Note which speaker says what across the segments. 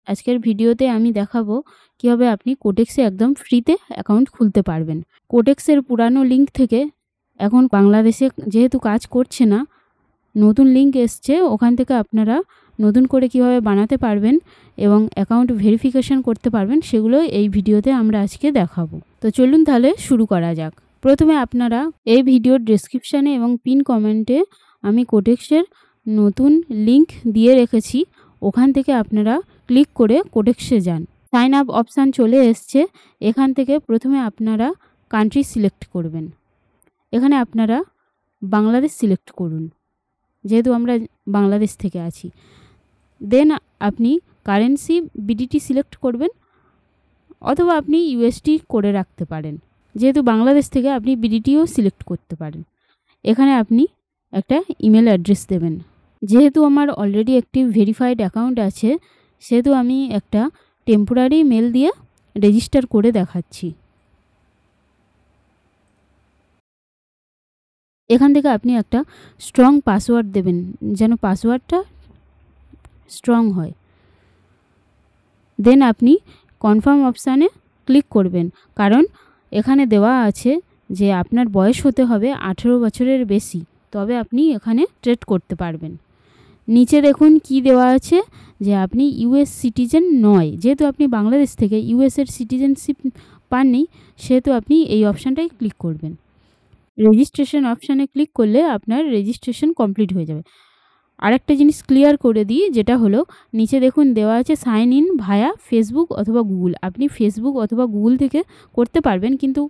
Speaker 1: আজকের ভিডিওতে আমি দেখাবো কিভাবে আপনি কোটেক্সে একদম ফ্রিতে অ্যাকাউন্ট খুলতে পারবেন। কোটেক্সের পুরানো লিঙ্ক থেকে এখন বাংলাদেশে যেহেতু কাজ করছে না, নতুন লিঙ্ক এসছে, ওখান থেকে আপনারা নতুন করে কিভাবে বানাতে পারবেন এবং অ্যাকাউন্ট ভেরিফিকেশন করতে পারবেন সেগুলো এই ভিডিওতে আমরা আজকে দেখাবো। তো চলুন তাহলে শুরু করা যাক। প্রথমে আপনারা এই ভিডিওর ডেসক্রিপশানে এবং পিন কমেন্টে আমি কোটেক্সের নতুন লিঙ্ক দিয়ে রেখেছি, ওখান থেকে আপনারা ক্লিক করে কোটেক্সে যান। সাইন আপ অপশান চলে এসছে। এখান থেকে প্রথমে আপনারা কান্ট্রি সিলেক্ট করবেন। এখানে আপনারা বাংলাদেশ সিলেক্ট করুন, যেহেতু আমরা বাংলাদেশ থেকে আছি। দেন আপনি কারেন্সি বিডিটি সিলেক্ট করবেন, অথবা আপনি ইউএসডি করে রাখতে পারেন। যেহেতু বাংলাদেশ থেকে আপনি বিডিটিও সিলেক্ট করতে পারেন। এখানে আপনি একটা ইমেল অ্যাড্রেস দেবেন। যেহেতু আমার অলরেডি একটি ভেরিফাইড অ্যাকাউন্ট আছে, সেহেতু আমি একটা টেম্পোরারি মেল দিয়ে রেজিস্টার করে দেখাচ্ছি। এখান থেকে আপনি একটা স্ট্রং পাসওয়ার্ড দেবেন, যেন পাসওয়ার্ডটা স্ট্রং হয়। দেন আপনি কনফার্ম অপশানে ক্লিক করবেন, কারণ এখানে দেওয়া আছে যে আপনার বয়স হতে হবে 18 বছরের বেশি, তবে আপনি এখানে ট্রেড করতে পারবেন। নিচে দেখুন কি দেওয়া আছে, যে আপনি ইউএস সিটিজেন নয়। যেহেতু আপনি বাংলাদেশ থেকে ইউএসের সিটিজেনশিপ পাননি, সেহেতু আপনি এই অপশানটাই ক্লিক করবেন। রেজিস্ট্রেশন অপশানে ক্লিক করলে আপনার রেজিস্ট্রেশন কমপ্লিট হয়ে যাবে। আরেকটা জিনিস ক্লিয়ার করে দিই, যেটা হলো নিচে দেখুন দেওয়া আছে সাইন ইন ভায়া ফেসবুক অথবা গুগল। আপনি ফেসবুক অথবা গুগল থেকে করতে পারবেন, কিন্তু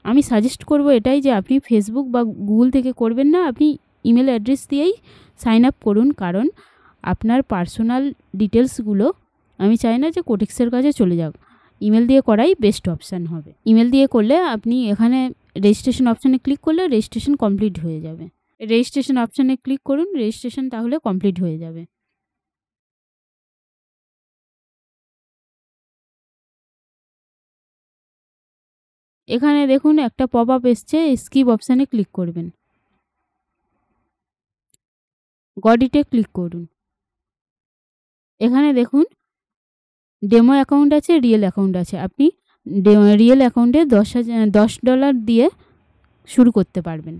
Speaker 1: আমি সাজেস্ট করব এটাই যে আপনি ফেসবুক বা গুগল থেকে করবেন না, আপনি ইমেল অ্যাড্রেস দিয়েই সাইন আপ করুন। কারণ আপনার পার্সোনাল ডিটেলসগুলো আমি চাই না যে কোটেক্সের কাছে চলে যাক। ইমেল দিয়ে করাই বেস্ট অপশান হবে। ইমেল দিয়ে করলে আপনি এখানে রেজিস্ট্রেশন অপশানে ক্লিক করলে রেজিস্ট্রেশন কমপ্লিট হয়ে যাবে। রেজিস্ট্রেশন অপশানে ক্লিক করুন, রেজিস্ট্রেশন তাহলে কমপ্লিট হয়ে যাবে। এখানে দেখুন একটা পপ আপ এসছে, স্কিপ অপশানে ক্লিক করবেন। গডিটে ক্লিক করুন। এখানে দেখুন ডেমো অ্যাকাউন্ট আছে, রিয়েল অ্যাকাউন্ট আছে। আপনি রিয়েল অ্যাকাউন্টে $10 দিয়ে শুরু করতে পারবেন।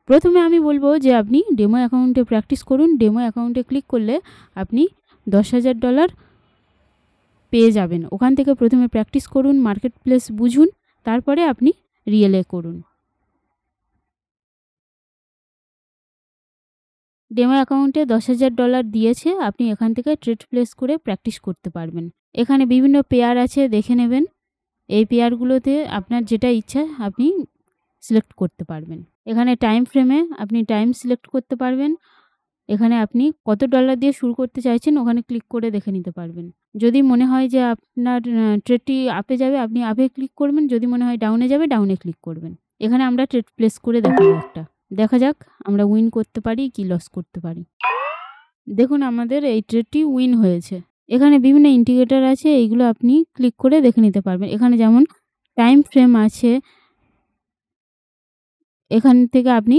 Speaker 1: প্রথমে আমি বলবো যে আপনি ডেমো অ্যাকাউন্টে প্র্যাকটিস করুন। ডেমো অ্যাকাউন্টে ক্লিক করলে আপনি $10,000 পেয়ে যাবেন। ওখান থেকে প্রথমে প্র্যাকটিস করুন, মার্কেট প্লেস বুঝুন, তারপরে আপনি রিয়েলে করুন। ডেমো অ্যাকাউন্টে $10,000 দিয়েছে, আপনি এখান থেকে ট্রেড প্লেস করে প্র্যাকটিস করতে পারবেন। এখানে বিভিন্ন পেয়ার আছে, দেখে নেবেন। এই পেয়ারগুলোতে আপনার যেটা ইচ্ছা আপনি সিলেক্ট করতে পারবেন। এখানে টাইম ফ্রেমে আপনি টাইম সিলেক্ট করতে পারবেন। এখানে আপনি কত ডলার দিয়ে শুরু করতে চাইছেন ওখানে ক্লিক করে দেখে নিতে পারবেন। যদি মনে হয় যে আপনার ট্রেডটি আপে যাবে, আপনি আপে ক্লিক করবেন। যদি মনে হয় ডাউনে যাবে, ডাউনে ক্লিক করবেন। এখানে আমরা ট্রেড প্লেস করে দেখাবো একটা। দেখা যাক আমরা উইন করতে পারি কি লস করতে পারি। দেখুন আমাদের এই ট্রেডটি উইন হয়েছে। এখানে বিভিন্ন ইন্ডিকেটর আছে, এইগুলো আপনি ক্লিক করে দেখে নিতে পারবেন। এখানে যেমন টাইম ফ্রেম আছে, এখান থেকে আপনি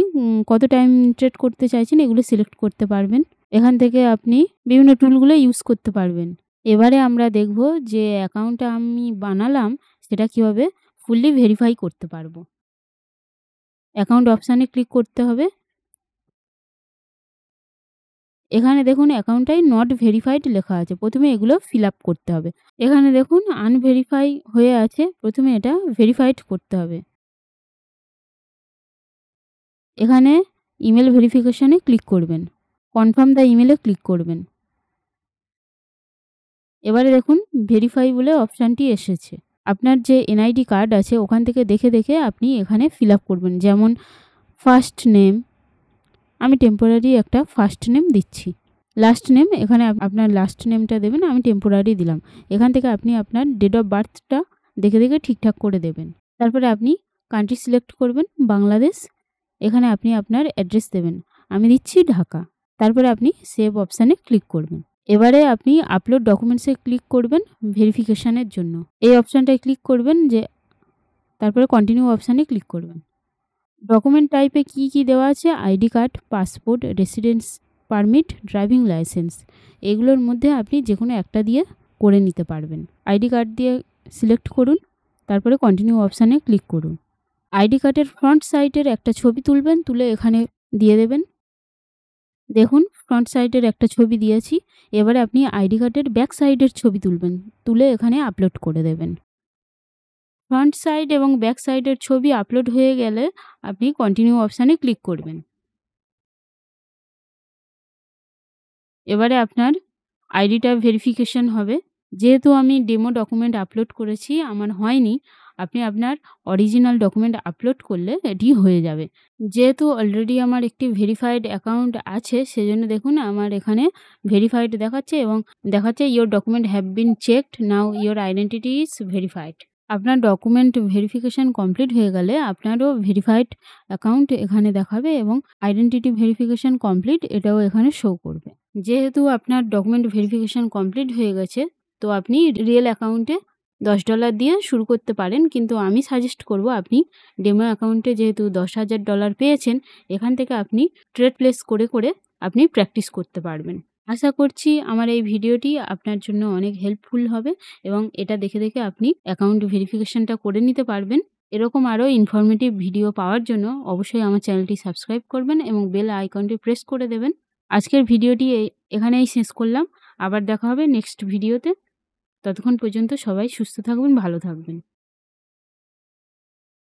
Speaker 1: কত টাইম ট্রেড করতে চাইছেন এগুলো সিলেক্ট করতে পারবেন। এখান থেকে আপনি বিভিন্ন টুলগুলো ইউজ করতে পারবেন। এবারে আমরা দেখব যে অ্যাকাউন্টটা আমি বানালাম সেটা কিভাবে ফুললি ভেরিফাই করতে পারবো। অ্যাকাউন্ট অপশানে ক্লিক করতে হবে। এখানে দেখুন অ্যাকাউন্টটাই নট ভেরিফাইড লেখা আছে, প্রথমে এগুলো ফিল আপ করতে হবে। এখানে দেখুন আনভেরিফাই হয়ে আছে, প্রথমে এটা ভেরিফাইড করতে হবে। এখানে ইমেল ভেরিফিকেশনে ক্লিক করবেন, কনফার্ম দ্য ইমেলে ক্লিক করবেন। এবারে দেখুন ভেরিফাই বলে অপশানটি এসেছে। আপনার যে এনআইডি কার্ড আছে ওখান থেকে দেখে দেখে আপনি এখানে ফিল আপ করবেন। যেমন ফার্স্ট নেম, আমি টেম্পোরারি একটা ফার্স্ট নেম দিচ্ছি। লাস্ট নেম, এখানে আপনার লাস্ট নেমটা দেবেন, আমি টেম্পোরারি দিলাম। এখান থেকে আপনি আপনার ডেট অফ বার্থটা দেখে দেখে ঠিকঠাক করে দেবেন। তারপরে আপনি কান্ট্রি সিলেক্ট করবেন, বাংলাদেশ। এখানে আপনি আপনার অ্যাড্রেস দেবেন, আমি দিচ্ছি ঢাকা। তারপরে আপনি সেভ অপশানে ক্লিক করবেন। এবারে আপনি আপলোড ডকুমেন্টসে ক্লিক করবেন ভেরিফিকেশানের জন্য। এই অপশানটায় ক্লিক করবেন, যে তারপরে কন্টিনিউ অপশানে ক্লিক করবেন। ডকুমেন্ট টাইপে কি কি দেওয়া আছে, ID card, passport, residence permit, driving licence. এগুলোর মধ্যে আপনি যে কোনো একটা দিয়ে করে নিতে পারবেন। আইডি কার্ড দিয়ে সিলেক্ট করুন, তারপরে কন্টিনিউ অপশানে ক্লিক করুন। আইডি কার্ডের ফ্রন্ট সাইডের একটা ছবি তুলবেন, তুলে এখানে দিয়ে দেবেন। দেখুন ফ্রন্ট সাইডের একটা ছবি দিয়েছি। এবারে আপনি আইডি কার্ডের ব্যাক সাইডের ছবি তুলবেন, তুলে এখানে আপলোড করে দেবেন। ফ্রন্ট সাইড এবং ব্যাক সাইডের ছবি আপলোড হয়ে গেলে আপনি কন্টিনিউ অপশানে ক্লিক করবেন। এবারে আপনার আইডিটা ভেরিফিকেশন হবে। যেহেতু আমি ডেমো ডকুমেন্ট আপলোড করেছি, আমার হয়নি, আপনি আপনার অরিজিনাল ডকুমেন্ট আপলোড করলে এটি হয়ে যাবে। যেহেতু অলরেডি আমার একটি ভেরিফাইড অ্যাকাউন্ট আছে, সেজন্য দেখুন আমার এখানে ভেরিফাইড দেখাচ্ছে এবং দেখাচ্ছে your document have been checked, now your identity is verified. আপনার ডকুমেন্ট ভেরিফিকেশন কমপ্লিট হয়ে গেলে আপনারও ভেরিফাইড অ্যাকাউন্ট এখানে দেখাবে এবং আইডেন্টিটি ভেরিফিকেশন কমপ্লিট এটাও এখানে শো করবে। যেহেতু আপনার ডকুমেন্ট ভেরিফিকেশন কমপ্লিট হয়ে গেছে, তো আপনি রিয়েল অ্যাকাউন্টে $10 দিয়ে শুরু করতে পারেন, কিন্তু আমি সাজেস্ট করব আপনি ডেমো অ্যাকাউন্টে যেহেতু $10,000 পেয়েছেন, এখান থেকে আপনি ট্রেড প্লেস করে করে আপনি প্র্যাকটিস করতে পারবেন। আশা করছি আমার এই ভিডিওটি আপনার জন্য অনেক হেল্পফুল হবে এবং এটা দেখে দেখে আপনি অ্যাকাউন্ট ভেরিফিকেশনটা করে নিতে পারবেন। এরকম আরও ইনফরমেটিভ ভিডিও পাওয়ার জন্য অবশ্যই আমার চ্যানেলটি সাবস্ক্রাইব করবেন এবং বেল আইকনটি প্রেস করে দেবেন। আজকের ভিডিওটি এখানেই শেষ করলাম। আবার দেখা হবে নেক্সট ভিডিওতে। ততক্ষণ পর্যন্ত সবাই সুস্থ থাকবেন, ভালো থাকবেন।